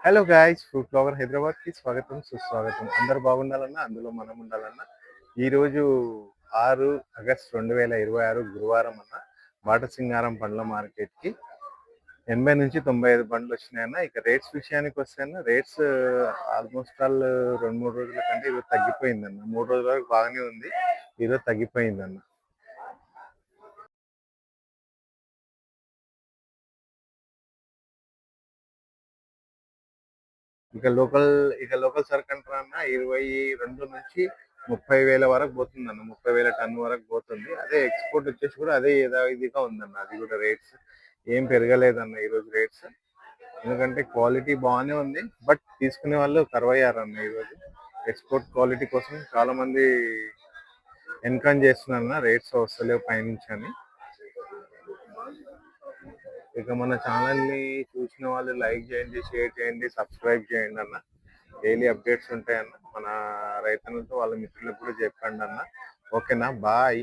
Hello guys, food blogger హైదరాబాద్కి స్వాగతం సుస్వాగతం. అందరూ బాగుండాలన్నా, అందులో మనం ఉండాలన్నా. ఈరోజు 6 ఆగస్టు 2026 గురువారం అన్న బాటసింగారం పండ్ల మార్కెట్కి 80 నుంచి 95 బండ్లు వచ్చినాయన్న. ఇక రేట్స్ విషయానికి వస్తే అన్న, రేట్స్ ఆల్మోస్ట్ ఆల్ 2-3 రోజుల కంటే ఈరోజు తగ్గిపోయిందన్న. 3 రోజుల వరకు బాగానే ఉంది, ఈరోజు తగ్గిపోయిందన్న. ఇక లోకల్ సరుకు అంటారన్న 22 నుంచి 30,000 వరకు పోతుందన్న. 30,000 టన్ వరకు పోతుంది. అదే ఎక్స్పోర్ట్ వచ్చేసి కూడా అదే యథావిధిగా ఉందన్న. అది కూడా రేట్స్ ఏం పెరగలేదన్న ఈరోజు రేట్స్. ఎందుకంటే క్వాలిటీ బాగానే ఉంది, బట్ తీసుకునే వాళ్ళు కరువయ్యారన్న ఈరోజు. ఎక్స్పోర్ట్ క్వాలిటీ కోసం చాలా మంది ఎన్కరేజ్ చేస్తున్నారన్న, రేట్స్ వస్తలేవు పైనుంచి అని. ఇక మన ఛానల్ని చూసిన వాళ్ళు లైక్ చేయండి, షేర్ చేయండి, సబ్స్క్రైబ్ చేయండి అన్న. డైలీ అప్డేట్స్ ఉంటాయన్న. మన రైతన్నలతో వాళ్ళ మిత్రులకు కూడా చెప్పండి అన్న. ఓకేనా, బాయ్.